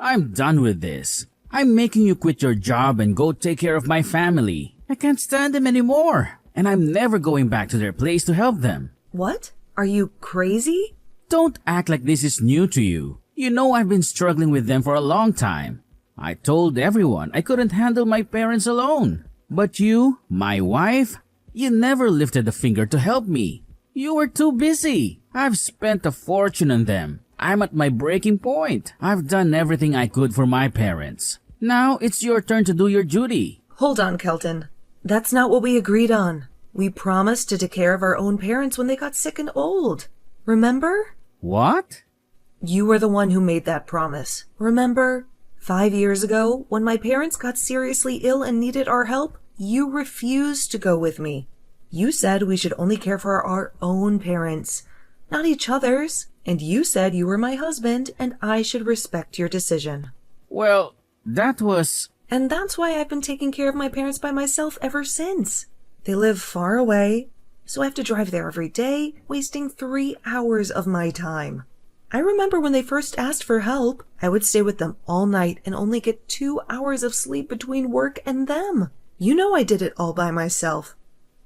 I'm done with this. I'm making you quit your job and go take care of my family. I can't stand them anymore, and I'm never going back to their place to help them. What? Are you crazy? Don't act like this is new to you. You know I've been struggling with them for a long time. I told everyone I couldn't handle my parents alone. But you, my wife, you never lifted a finger to help me. You were too busy. I've spent a fortune on them. I'm at my breaking point. I've done everything I could for my parents. Now it's your turn to do your duty. Hold on, Kelton. That's not what we agreed on. We promised to take care of our own parents when they got sick and old. Remember? What? You were the one who made that promise. Remember? 5 years ago, when my parents got seriously ill and needed our help, you refused to go with me. You said we should only care for our own parents, not each other's. And you said you were my husband and I should respect your decision. Well, that was... And that's why I've been taking care of my parents by myself ever since. They live far away, so I have to drive there every day, wasting 3 hours of my time. I remember when they first asked for help, I would stay with them all night and only get 2 hours of sleep between work and them. You know I did it all by myself.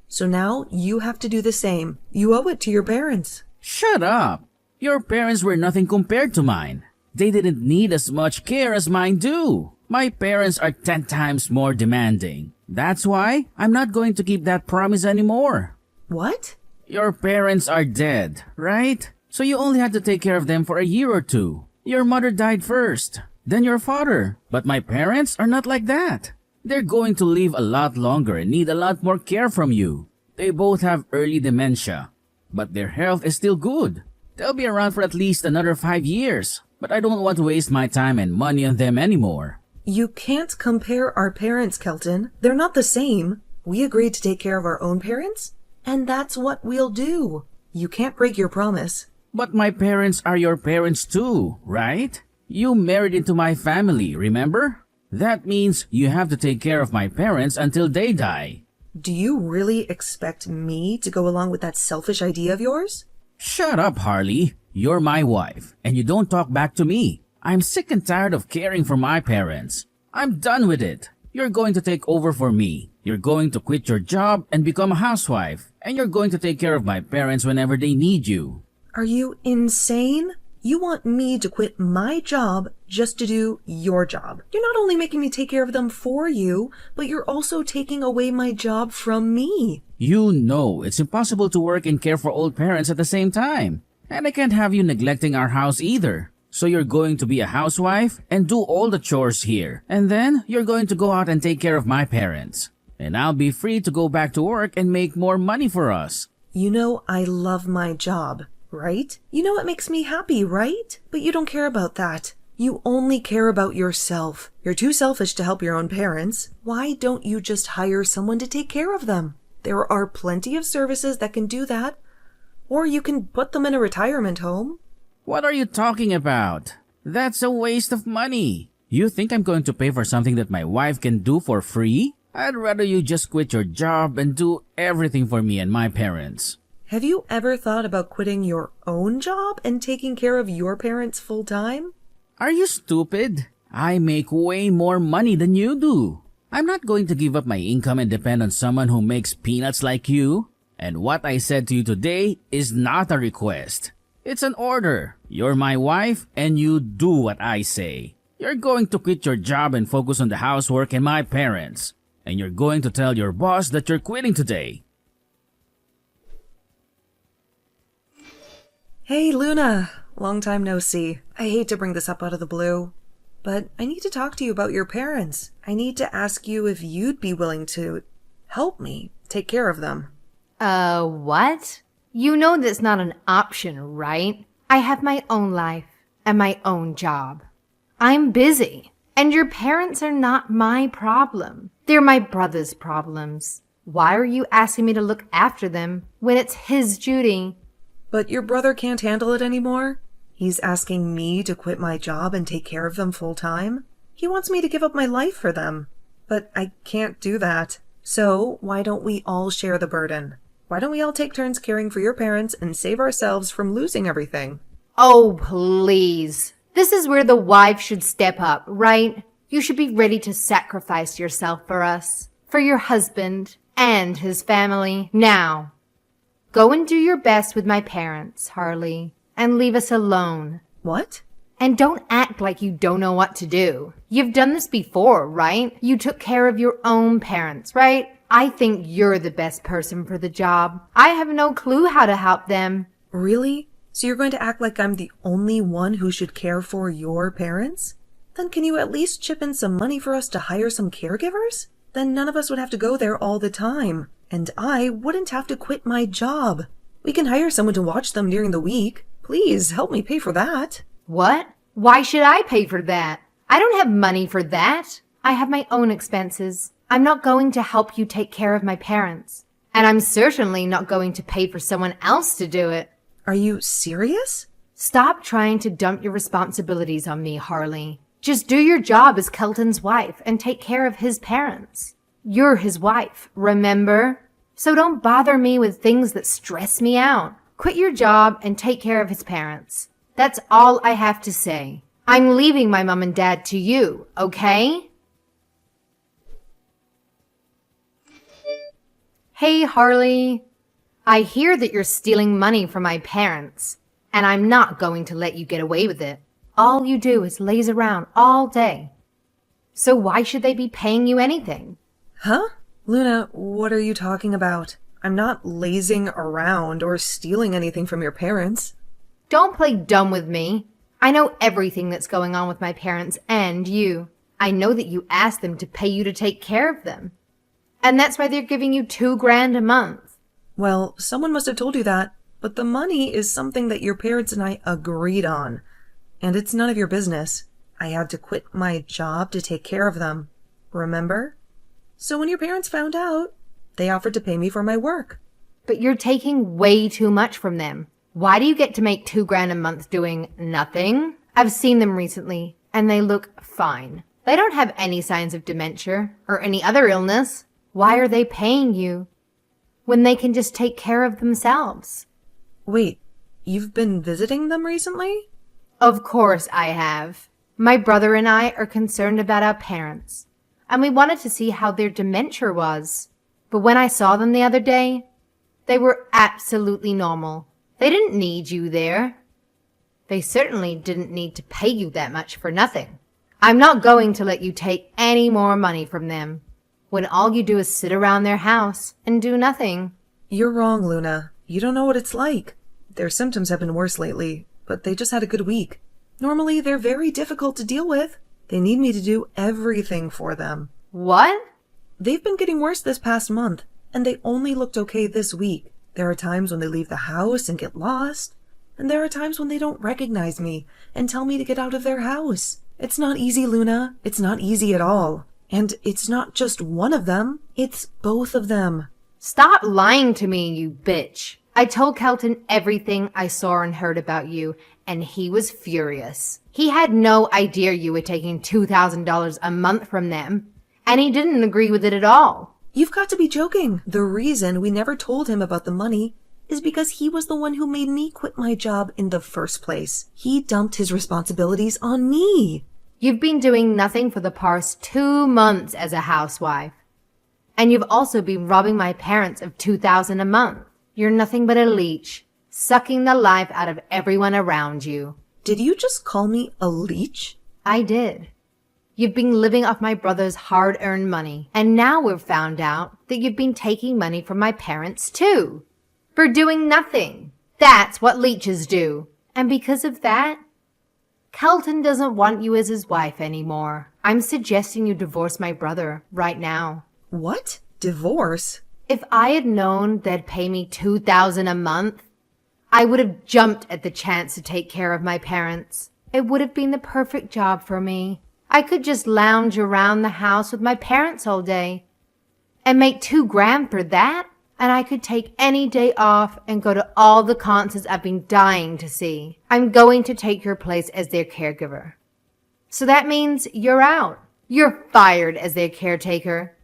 So now you have to do the same. You owe it to your parents. Shut up! Your parents were nothing compared to mine. They didn't need as much care as mine do. My parents are 10 times more demanding. That's why I'm not going to keep that promise anymore. What? Your parents are dead, right? So you only had to take care of them for a year or two. Your mother died first, then your father. But my parents are not like that. They're going to live a lot longer and need a lot more care from you. They both have early dementia, but their health is still good. They'll be around for at least another 5 years, but I don't want to waste my time and money on them anymore. You can't compare our parents, Kelton. They're not the same. We agreed to take care of our own parents, and that's what we'll do. You can't break your promise. But my parents are your parents too, right? You married into my family, remember? That means you have to take care of my parents until they die. Do you really expect me to go along with that selfish idea of yours? Shut up, Harley. You're my wife, and you don't talk back to me. I'm sick and tired of caring for my parents. I'm done with it. You're going to take over for me. You're going to quit your job and become a housewife, and you're going to take care of my parents whenever they need you. Are you insane? You want me to quit my job just to do your job. You're not only making me take care of them for you, but you're also taking away my job from me. You know it's impossible to work and care for old parents at the same time. And I can't have you neglecting our house either. So you're going to be a housewife and do all the chores here. And then you're going to go out and take care of my parents. And I'll be free to go back to work and make more money for us. You know I love my job, right? You know it makes me happy, right? But you don't care about that. You only care about yourself. You're too selfish to help your own parents. Why don't you just hire someone to take care of them? There are plenty of services that can do that. Or you can put them in a retirement home. What are you talking about? That's a waste of money. You think I'm going to pay for something that my wife can do for free? I'd rather you just quit your job and do everything for me and my parents. Have you ever thought about quitting your own job and taking care of your parents full time? Are you stupid? I make way more money than you do. I'm not going to give up my income and depend on someone who makes peanuts like you. And what I said to you today is not a request. It's an order. You're my wife and you do what I say. You're going to quit your job and focus on the housework and my parents. And you're going to tell your boss that you're quitting today. Hey, Luna. Long time no see. I hate to bring this up out of the blue, but I need to talk to you about your parents. I need to ask you if you'd be willing to help me take care of them. What? You know that's not an option, right? I have my own life and my own job. I'm busy, and your parents are not my problem. They're my brother's problems. Why are you asking me to look after them when it's his duty? But your brother can't handle it anymore? He's asking me to quit my job and take care of them full time? He wants me to give up my life for them. But I can't do that. So why don't we all share the burden? Why don't we all take turns caring for your parents and save ourselves from losing everything? Oh, please. This is where the wife should step up, right? You should be ready to sacrifice yourself for us, for your husband and his family. Now, go and do your best with my parents, Harley, and leave us alone. What? And don't act like you don't know what to do. You've done this before, right? You took care of your own parents, right? I think you're the best person for the job. I have no clue how to help them. Really? So you're going to act like I'm the only one who should care for your parents? Then can you at least chip in some money for us to hire some caregivers? Then none of us would have to go there all the time. And I wouldn't have to quit my job. We can hire someone to watch them during the week. Please help me pay for that. What? Why should I pay for that? I don't have money for that. I have my own expenses. I'm not going to help you take care of my parents. And I'm certainly not going to pay for someone else to do it. Are you serious? Stop trying to dump your responsibilities on me, Harley. Just do your job as Kelton's wife and take care of his parents. You're his wife, remember? So don't bother me with things that stress me out. Quit your job and take care of his parents. That's all I have to say. I'm leaving my mom and dad to you, okay? Hey, Harley. I hear that you're stealing money from my parents, and I'm not going to let you get away with it. All you do is laze around all day. So why should they be paying you anything? Huh? Luna, what are you talking about? I'm not lazing around or stealing anything from your parents. Don't play dumb with me. I know everything that's going on with my parents and you. I know that you asked them to pay you to take care of them. And that's why they're giving you $2,000 a month. Well, someone must have told you that, but the money is something that your parents and I agreed on. And it's none of your business. I had to quit my job to take care of them. Remember? So when your parents found out, they offered to pay me for my work. But you're taking way too much from them. Why do you get to make $2,000 a month doing nothing? I've seen them recently, and they look fine. They don't have any signs of dementia or any other illness. Why are they paying you when they can just take care of themselves? Wait, you've been visiting them recently? Of course I have. My brother and I are concerned about our parents, and we wanted to see how their dementia was. But when I saw them the other day, they were absolutely normal. They didn't need you there. They certainly didn't need to pay you that much for nothing. I'm not going to let you take any more money from them when all you do is sit around their house and do nothing. You're wrong, Luna. You don't know what it's like. Their symptoms have been worse lately, but they just had a good week. Normally, they're very difficult to deal with. They need me to do everything for them. What? They've been getting worse this past month, and they only looked okay this week. There are times when they leave the house and get lost, and there are times when they don't recognize me and tell me to get out of their house. It's not easy, Luna. It's not easy at all. And it's not just one of them. It's both of them. Stop lying to me, you bitch. I told Kelton everything I saw and heard about you, and he was furious. He had no idea you were taking $2,000 a month from them, and he didn't agree with it at all. You've got to be joking. The reason we never told him about the money is because he was the one who made me quit my job in the first place. He dumped his responsibilities on me. You've been doing nothing for the past 2 months as a housewife. And you've also been robbing my parents of $2,000 a month. You're nothing but a leech, sucking the life out of everyone around you. Did you just call me a leech? I did. You've been living off my brother's hard-earned money, and now we've found out that you've been taking money from my parents too. For doing nothing. That's what leeches do. And because of that, Kelton doesn't want you as his wife anymore. I'm suggesting you divorce my brother right now. What? Divorce? If I had known they'd pay me $2,000 a month, I would have jumped at the chance to take care of my parents. It would have been the perfect job for me. I could just lounge around the house with my parents all day and make $2,000 for that. And I could take any day off and go to all the concerts I've been dying to see. I'm going to take your place as their caregiver. So that means you're out. You're fired as their caretaker.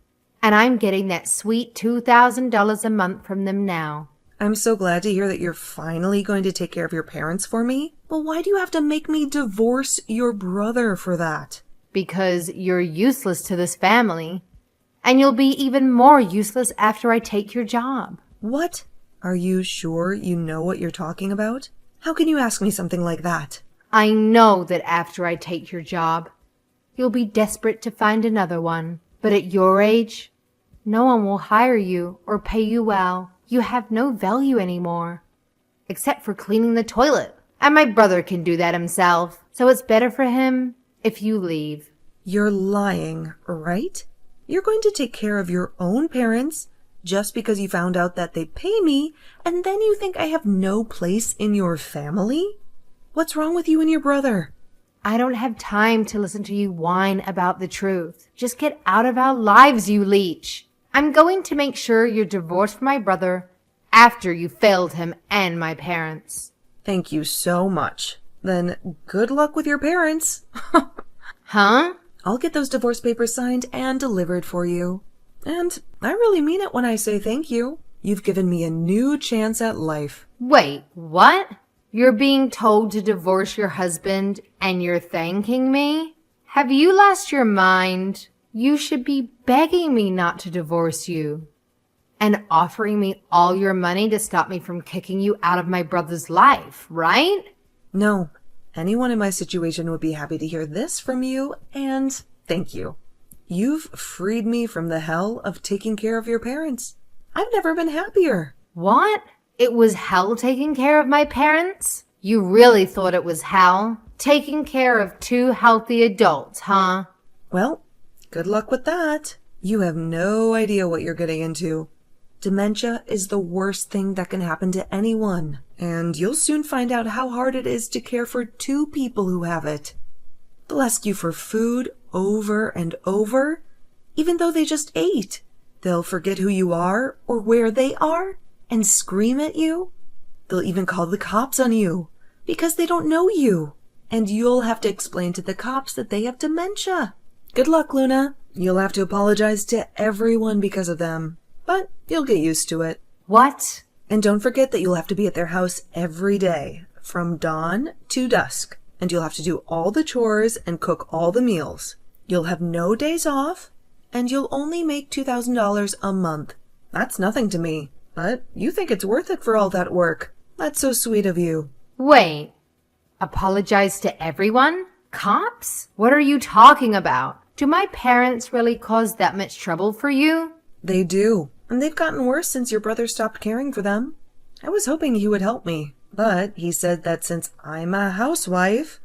And I'm getting that sweet $2,000 a month from them now. I'm so glad to hear that you're finally going to take care of your parents for me. But why do you have to make me divorce your brother for that? Because you're useless to this family, and you'll be even more useless after I take your job. What? Are you sure you know what you're talking about? How can you ask me something like that? I know that after I take your job, you'll be desperate to find another one. But at your age, no one will hire you or pay you well. You have no value anymore, except for cleaning the toilet. And my brother can do that himself, so it's better for him if you leave. You're lying, right? You're going to take care of your own parents just because you found out that they pay me, and then you think I have no place in your family? What's wrong with you and your brother? I don't have time to listen to you whine about the truth. Just get out of our lives, you leech. I'm going to make sure you're divorced from my brother after you failed him and my parents. Thank you so much. Then good luck with your parents. Huh? I'll get those divorce papers signed and delivered for you. And I really mean it when I say thank you. You've given me a new chance at life. Wait, what? You're being told to divorce your husband and you're thanking me? Have you lost your mind? You should be begging me not to divorce you and offering me all your money to stop me from kicking you out of my brother's life, right? No, anyone in my situation would be happy to hear this from you, and thank you. You've freed me from the hell of taking care of your parents. I've never been happier. What? It was hell taking care of my parents? You really thought it was hell? Taking care of two healthy adults, huh? Well, good luck with that. You have no idea what you're getting into. Dementia is the worst thing that can happen to anyone, and you'll soon find out how hard it is to care for two people who have it. They'll ask you for food over and over, even though they just ate. They'll forget who you are or where they are and scream at you. They'll even call the cops on you because they don't know you, and you'll have to explain to the cops that they have dementia. Good luck, Luna. You'll have to apologize to everyone because of them, but you'll get used to it. What? And don't forget that you'll have to be at their house every day, from dawn to dusk, and you'll have to do all the chores and cook all the meals. You'll have no days off, and you'll only make $2,000 a month. That's nothing to me, but you think it's worth it for all that work. That's so sweet of you. Wait. Apologize to everyone? Cops? What are you talking about? Do my parents really cause that much trouble for you? They do, and they've gotten worse since your brother stopped caring for them. I was hoping he would help me, but he said that since I'm a housewife,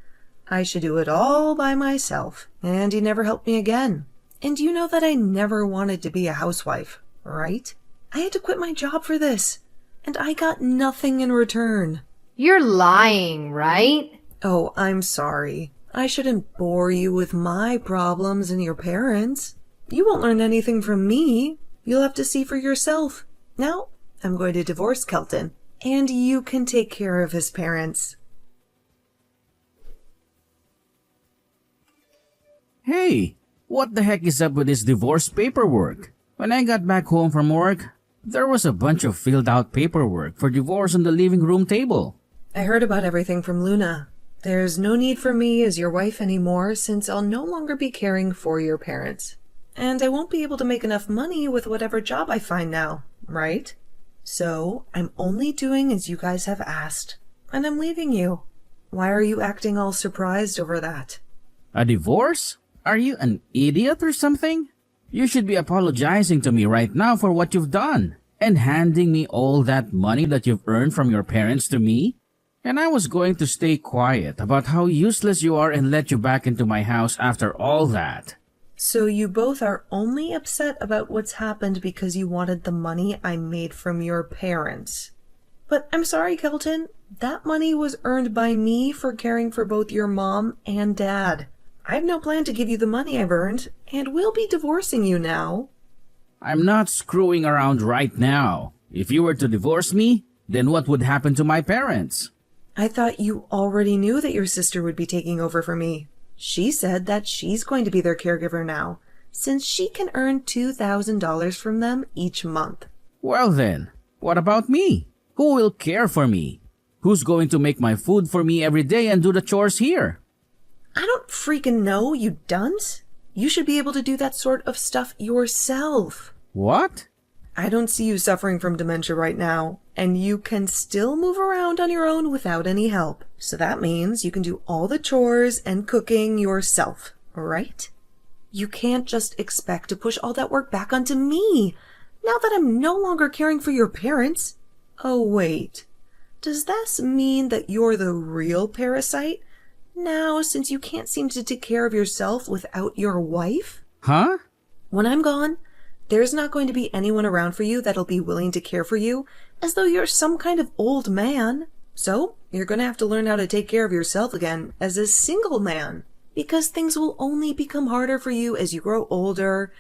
I should do it all by myself, and he never helped me again. And you know that I never wanted to be a housewife, right? I had to quit my job for this, and I got nothing in return. You're lying, right? Oh, I'm sorry. I shouldn't bore you with my problems and your parents. You won't learn anything from me. You'll have to see for yourself. Now, I'm going to divorce Kelton, and you can take care of his parents. Hey, what the heck is up with this divorce paperwork? When I got back home from work, there was a bunch of filled out paperwork for divorce on the living room table. I heard about everything from Luna. There's no need for me as your wife anymore since I'll no longer be caring for your parents. And I won't be able to make enough money with whatever job I find now, right? So I'm only doing as you guys have asked, and I'm leaving you. Why are you acting all surprised over that? A divorce? Are you an idiot or something? You should be apologizing to me right now for what you've done and handing me all that money that you've earned from your parents to me. And I was going to stay quiet about how useless you are and let you back into my house after all that. So you both are only upset about what's happened because you wanted the money I made from your parents. But I'm sorry, Kelton. That money was earned by me for caring for both your mom and dad. I have no plan to give you the money I've earned, and we'll be divorcing you now. I'm not screwing around right now. If you were to divorce me, then what would happen to my parents? I thought you already knew that your sister would be taking over for me. She said that she's going to be their caregiver now, since she can earn $2,000 from them each month. Well then, what about me? Who will care for me? Who's going to make my food for me every day and do the chores here? I don't freaking know, you dunce. You should be able to do that sort of stuff yourself. What? I don't see you suffering from dementia right now, and you can still move around on your own without any help. So that means you can do all the chores and cooking yourself, right? You can't just expect to push all that work back onto me, now that I'm no longer caring for your parents. Oh, wait. Does this mean that you're the real parasite? Now, since you can't seem to take care of yourself without your wife? Huh? When I'm gone, there's not going to be anyone around for you that'll be willing to care for you as though you're some kind of old man. So, you're going to have to learn how to take care of yourself again as a single man. Because things will only become harder for you as you grow older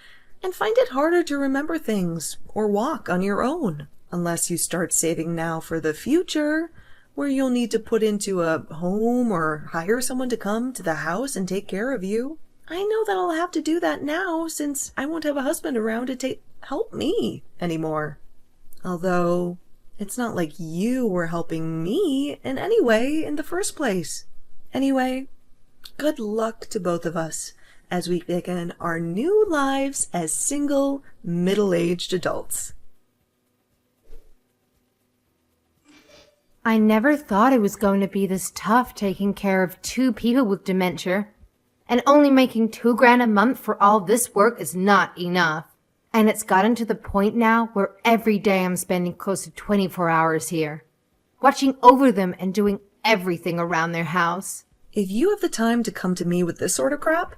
and find it harder to remember things or walk on your own. Unless you start saving now for the future, where you'll need to put into a home or hire someone to come to the house and take care of you. I know that I'll have to do that now since I won't have a husband around to help me anymore. Although, it's not like you were helping me in any way in the first place. Anyway, good luck to both of us as we begin our new lives as single, middle-aged adults. I never thought it was going to be this tough taking care of 2 people with dementia. And only making $2,000 a month for all this work is not enough. And it's gotten to the point now where every day I'm spending close to 24 hours here, watching over them and doing everything around their house. If you have the time to come to me with this sort of crap,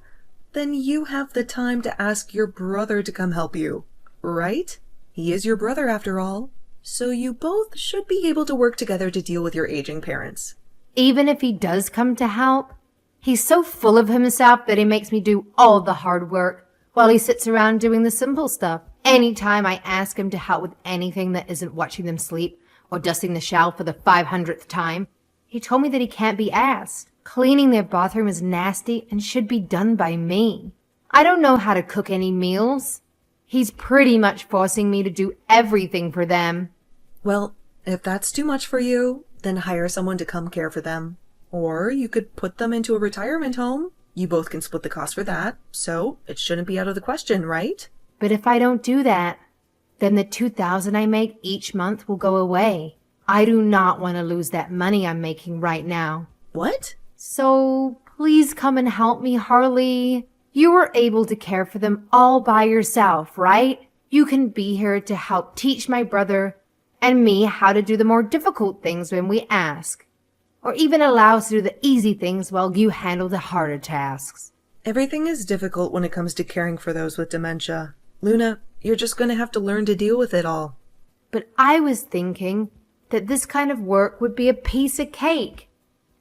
then you have the time to ask your brother to come help you, right? He is your brother after all. So you both should be able to work together to deal with your aging parents. Even if he does come to help, he's so full of himself that he makes me do all the hard work while he sits around doing the simple stuff. Anytime I ask him to help with anything that isn't watching them sleep or dusting the shelf for the 500th time, he told me that he can't be asked. Cleaning their bathroom is nasty and should be done by me. I don't know how to cook any meals. He's pretty much forcing me to do everything for them. Well, if that's too much for you, then hire someone to come care for them. Or you could put them into a retirement home. You both can split the cost for that, so it shouldn't be out of the question, right? But if I don't do that, then the $2,000 I make each month will go away. I do not want to lose that money I'm making right now. What? So please come and help me, Harley. You were able to care for them all by yourself, right? You can be here to help teach my brother and me how to do the more difficult things when we ask. Or even allow us to do the easy things while you handle the harder tasks. Everything is difficult when it comes to caring for those with dementia. Luna, you're just going to have to learn to deal with it all. But I was thinking that this kind of work would be a piece of cake.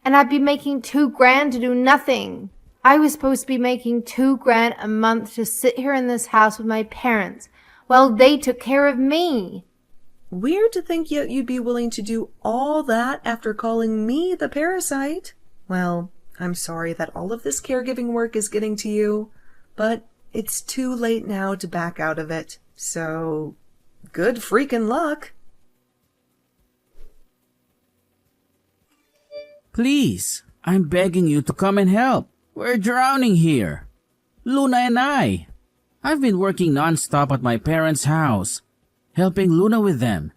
And I'd be making $2,000 to do nothing. I was supposed to be making $2,000 a month to sit here in this house with my parents while they took care of me. Weird to think yet you'd be willing to do all that after calling me the parasite. Well, I'm sorry that all of this caregiving work is getting to you, but it's too late now to back out of it. So, good freaking luck. Please, I'm begging you to come and help. We're drowning here. Luna and I. I've been working non-stop at my parents' house, helping Luna with them.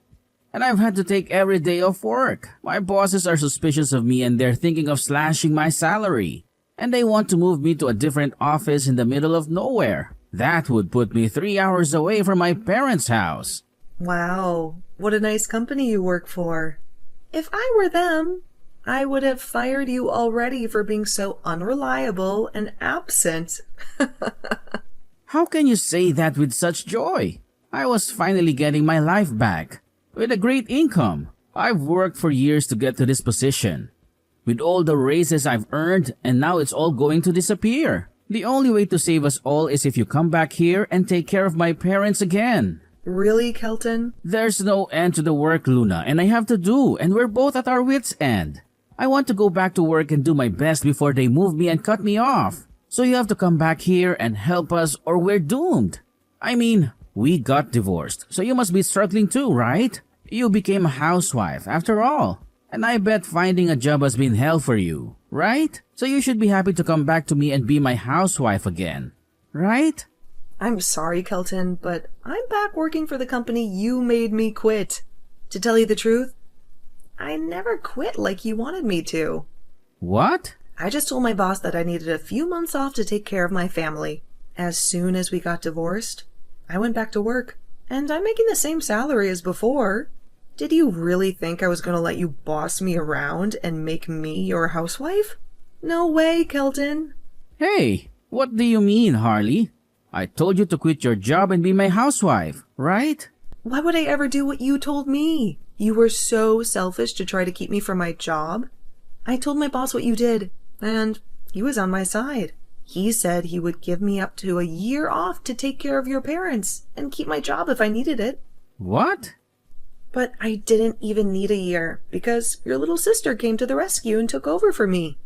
And I've had to take every day off work. My bosses are suspicious of me and they're thinking of slashing my salary. And they want to move me to a different office in the middle of nowhere. That would put me 3 hours away from my parents' house. Wow, what a nice company you work for. If I were them, I would have fired you already for being so unreliable and absent. How can you say that with such joy? I was finally getting my life back, with a great income. I've worked for years to get to this position, with all the raises I've earned, and now it's all going to disappear. The only way to save us all is if you come back here and take care of my parents again. Really, Kelton? There's no end to the work, Luna, and I have to do, and we're both at our wits' end. I want to go back to work and do my best before they move me and cut me off. So you have to come back here and help us or we're doomed. I mean, we got divorced, so you must be struggling too, right? You became a housewife after all. And I bet finding a job has been hell for you, right? So you should be happy to come back to me and be my housewife again, right? I'm sorry, Kelton, but I'm back working for the company you made me quit. To tell you the truth, I never quit like you wanted me to. What? I just told my boss that I needed a few months off to take care of my family. As soon as we got divorced, I went back to work, and I'm making the same salary as before. Did you really think I was going to let you boss me around and make me your housewife? No way, Kelton. Hey, what do you mean, Harley? I told you to quit your job and be my housewife, right? Why would I ever do what you told me? You were so selfish to try to keep me from my job. I told my boss what you did, and he was on my side. He said he would give me up to a year off to take care of your parents and keep my job if I needed it. What? But I didn't even need a year because your little sister came to the rescue and took over for me.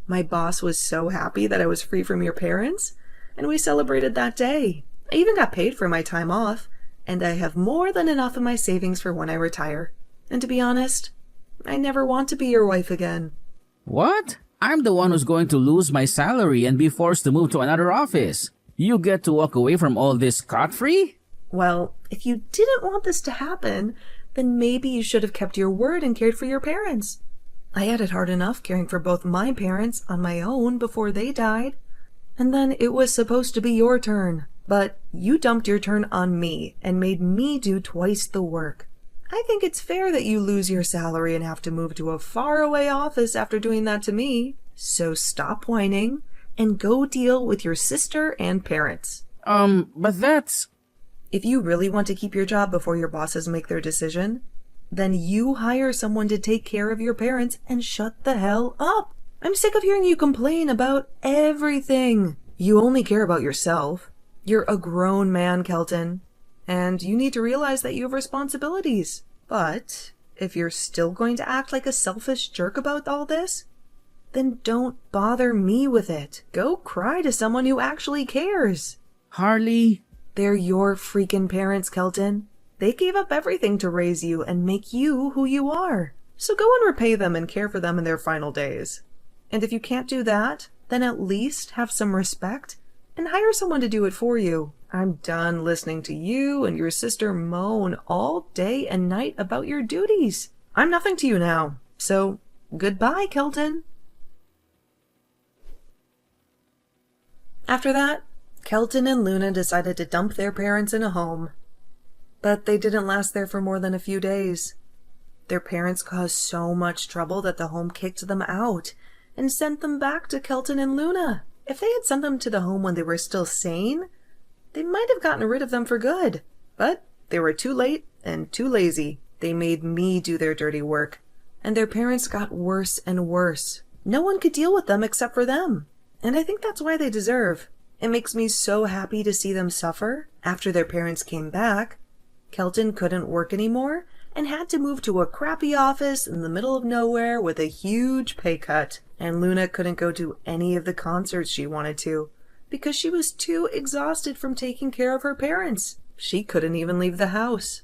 My boss was so happy that I was free from your parents, and we celebrated that day. I even got paid for my time off, and I have more than enough in my savings for when I retire. And to be honest, I never want to be your wife again. What? I'm the one who's going to lose my salary and be forced to move to another office. You get to walk away from all this scot-free? Well, if you didn't want this to happen, then maybe you should have kept your word and cared for your parents. I had it hard enough caring for both my parents on my own before they died. And then it was supposed to be your turn. But you dumped your turn on me and made me do twice the work. I think it's fair that you lose your salary and have to move to a faraway office after doing that to me. So stop whining and go deal with your sister and parents. But that's... If you really want to keep your job before your bosses make their decision, then you hire someone to take care of your parents and shut the hell up. I'm sick of hearing you complain about everything. You only care about yourself. You're a grown man, Kelton, and you need to realize that you have responsibilities. But if you're still going to act like a selfish jerk about all this, then don't bother me with it. Go cry to someone who actually cares. Harley... They're your freaking parents, Kelton. They gave up everything to raise you and make you who you are. So go and repay them and care for them in their final days. And if you can't do that, then at least have some respect and hire someone to do it for you. I'm done listening to you and your sister moan all day and night about your duties. I'm nothing to you now. So goodbye, Kelton. After that, Kelton and Luna decided to dump their parents in a home. But they didn't last there for more than a few days. Their parents caused so much trouble that the home kicked them out and sent them back to Kelton and Luna. If they had sent them to the home when they were still sane, they might have gotten rid of them for good. But they were too late and too lazy. They made me do their dirty work. And their parents got worse and worse. No one could deal with them except for them. And I think that's why they deserve. It makes me so happy to see them suffer. After their parents came back, Kelton couldn't work anymore and had to move to a crappy office in the middle of nowhere with a huge pay cut. And Luna couldn't go to any of the concerts she wanted to because she was too exhausted from taking care of her parents. She couldn't even leave the house.